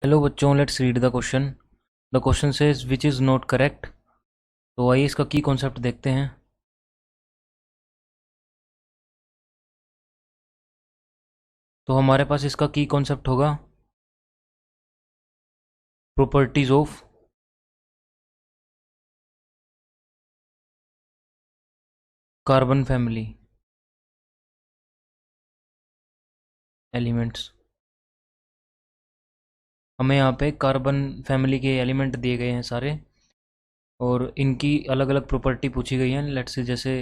Hello बच्चों, let's read the question. The question says which is not correct. तो आइए इसका की कॉन्सेप्ट देखते हैं। तो हमारे पास इसका की कॉन्सेप्ट होगा properties of carbon family elements. हमें यहाँ पे कार्बन फैमिली के एलिमेंट दिए गए हैं सारे, और इनकी अलग अलग प्रॉपर्टी पूछी गई है। लेट्स से जैसे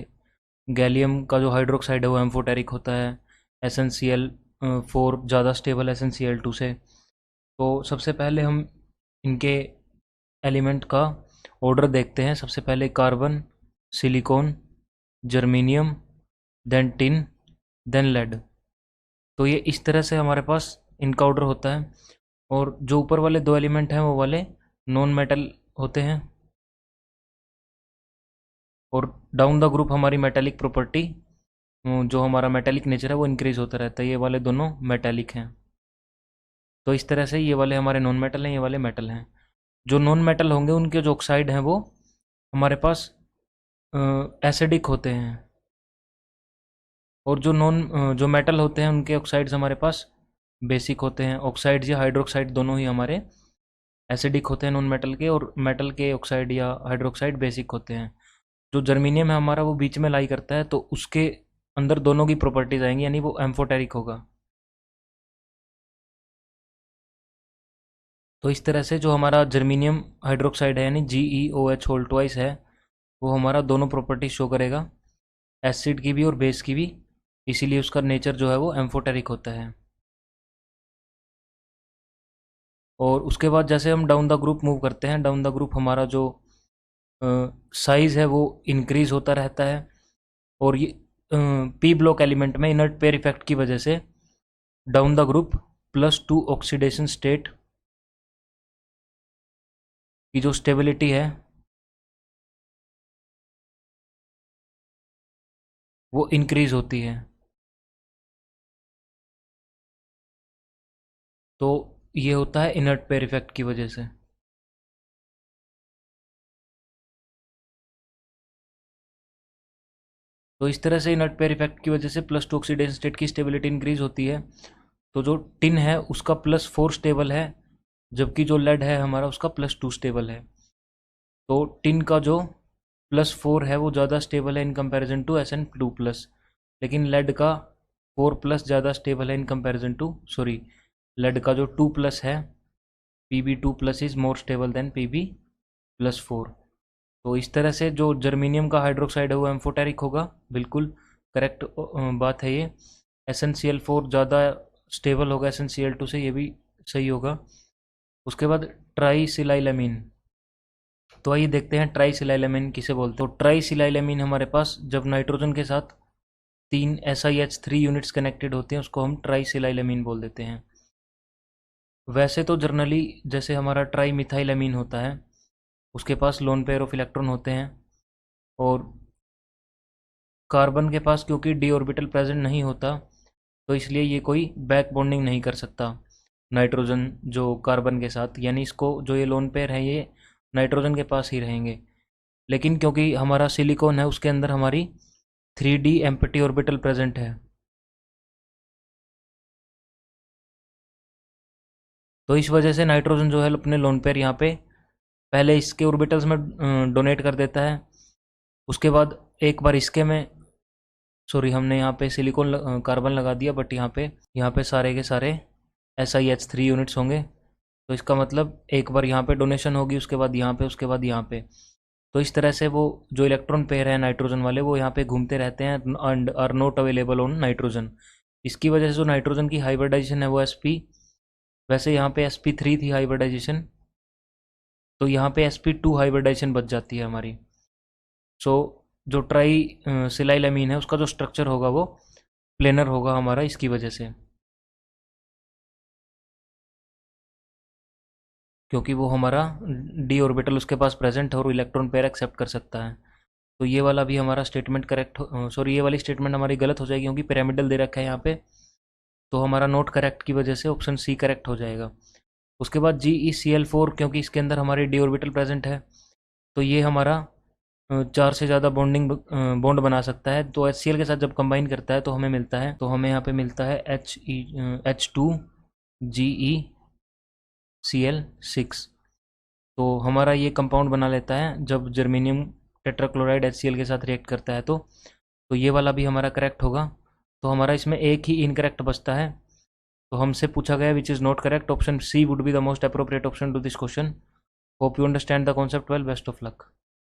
गैलियम का जो हाइड्रोक्साइड है वो एम्फोटेरिक होता है, एसेंशियल 4 ज़्यादा स्टेबल एसेंशियल 2 से। तो सबसे पहले हम इनके एलिमेंट का ऑर्डर देखते हैं। सबसे पहले carbon, silicon, germanium, then tin, then lead. तो ये इस तरह से हमारे पास इनका ऑर्डर होता है। और जो ऊपर वाले दो एलिमेंट हैं वो वाले नॉन मेटल होते हैं, और डाउन द ग्रुप हमारी मेटेलिक प्रॉपर्टी, जो हमारा मेटेलिक नेचर है वो इंक्रीज होता रहता है। ये वाले दोनों मेटेलिक हैं। तो इस तरह से ये वाले हमारे नॉन मेटल हैं, ये वाले मेटल हैं। जो नॉन मेटल होंगे उनके जो ऑक्साइड हैं वो हमारे पास एसिडिक होते हैं, और जो मेटल होते हैं उनके ऑक्साइड्स हमारे पास बेसिक होते हैं। ऑक्साइड्स या हाइड्रोक्साइड दोनों ही हमारे एसिडिक होते हैं नॉन मेटल के, और मेटल के ऑक्साइड या हाइड्रोक्साइड बेसिक होते हैं। जो जर्मीनियम है हमारा वो बीच में लाई करता है, तो उसके अंदर दोनों की प्रॉपर्टीज आएंगी, यानी वो एम्फोटेरिक होगा। तो इस तरह से जो हमारा जर्मीनियम हाइड्रोक्साइड है यानी GeOH होल ट्वाइस है, वो हमारा दोनों प्रॉपर्टीज शो करेगा, एसिड की भी और बेस की भी। इसीलिए उसका नेचर जो है वो एम्फोटेरिक होता है। और उसके बाद जैसे हम डाउन द ग्रुप मूव करते हैं, डाउन द ग्रुप हमारा जो साइज़ है वो इंक्रीज होता रहता है। और ये पी ब्लॉक एलिमेंट में इनर्ट पेयर इफेक्ट की वजह से down the group +2 oxidation state की जो स्टेबिलिटी है वो इंक्रीज होती है। तो ये होता है इनर्ट पेयर इफेक्ट की वजह से। तो इस तरह से इनर्ट पेयर इफेक्ट की वजह से +2 ऑक्सीडेशन स्टेट की स्टेबिलिटी इंक्रीज होती है। तो जो टिन है उसका +4 स्टेबल है, जबकि जो लेड है हमारा उसका +2 स्टेबल है। तो टिन का जो +4 है वो ज़्यादा स्टेबल है इन कंपैरिजन टू Sn2+, लेकिन लेड का 4+ ज़्यादा स्टेबल है in comparison to, sorry, lead का जो 2+ है, Pb2+ is more stable then Pb+4। तो इस तरह से जो जर्मीनियम का हाइड्रोक्साइड है वो एम्फोटेरिक होगा, बिल्कुल करेक्ट बात है ये। SnCl4 ज़्यादा स्टेबल होगा SnCl2 से, ये भी सही होगा। उसके बाद ट्राईसिलाइलामीन। तो आइए देखते हैं ट्राईसिलाइलामीन किसे बोलते हैं। तो ट्राईसिलाइलामीन हमारे पास जब नाइट्रोजन के साथ 3 SiH3 यूनिट्स कनेक्टेड होते हैं उसको हम ट्राईसिलाइलामीन बोल देते हैं। वैसे तो जनरली जैसे हमारा ट्राई मिथाइलामीन होता है उसके पास लोन पेयर ऑफ इलेक्ट्रॉन होते हैं, और कार्बन के पास क्योंकि डी ऑर्बिटल प्रेजेंट नहीं होता तो इसलिए ये कोई बैक बॉन्डिंग नहीं कर सकता नाइट्रोजन जो कार्बन के साथ, यानी इसको जो ये लोन पेयर है ये नाइट्रोजन के पास ही रहेंगे। लेकिन क्योंकि हमारा सिलिकॉन है उसके अंदर हमारी 3D एम्प्टी ऑर्बिटल प्रेजेंट है, तो इस वजह से नाइट्रोजन जो है अपने लोन पेयर यहाँ पे पहले इसके ऑर्बिटल्स में डोनेट कर देता है। उसके बाद एक बार इसके में, सॉरी, हमने यहाँ पे सिलिकॉन कार्बन लगा दिया, बट यहाँ पे सारे के सारे SiH3 यूनिट्स होंगे। तो इसका मतलब एक बार यहाँ पे डोनेशन होगी, उसके बाद यहाँ पे, उसके बाद यहाँ पे। तो इस तरह से वो जो इलेक्ट्रॉन पेयर है नाइट्रोजन वाले वो यहाँ पे घूमते रहते हैं and are not available on nitrogen. इसकी वजह से जो नाइट्रोजन की हाइब्रिडाइजेशन है वो वैसे यहाँ पे sp3 थी हाइब्रिडाइजेशन, तो यहाँ पे sp2 हाइब्रिडाइजेशन बच जाती है हमारी। सो जो ट्राई सिलाइलामीन है उसका जो स्ट्रक्चर होगा वो प्लेनर होगा हमारा इसकी वजह से, क्योंकि वो हमारा डी ऑर्बिटल उसके पास प्रेजेंट है और इलेक्ट्रॉन पेयर एक्सेप्ट कर सकता है। तो ये वाला भी हमारा स्टेटमेंट करेक्ट, सॉरी, ये वाली स्टेटमेंट हमारी गलत हो जाएगी क्योंकि पिरामिडल दे रखा है यहाँ पे। तो हमारा नोट करेक्ट की वजह से ऑप्शन सी करेक्ट हो जाएगा। उसके बाद GeCl4, क्योंकि इसके अंदर हमारे डी ऑर्बिटल प्रेजेंट है, तो ये हमारा 4 से ज़्यादा बॉन्ड बना सकता है। तो HCl के साथ जब कंबाइन करता है तो हमें यहाँ पे मिलता है H2GeCl6। तो हमारा ये कंपाउंड बना लेता है जब जर्मेनियम टेट्राक्लोराइड HCl के साथ रिएक्ट करता है। तो ये वाला भी हमारा करेक्ट होगा। तो हमारा इसमें एक ही इनकरेक्ट बचता है। तो हमसे पूछा गया which is not correct, option C would be the most appropriate option to this question. Hope you understand the concept well, best of luck.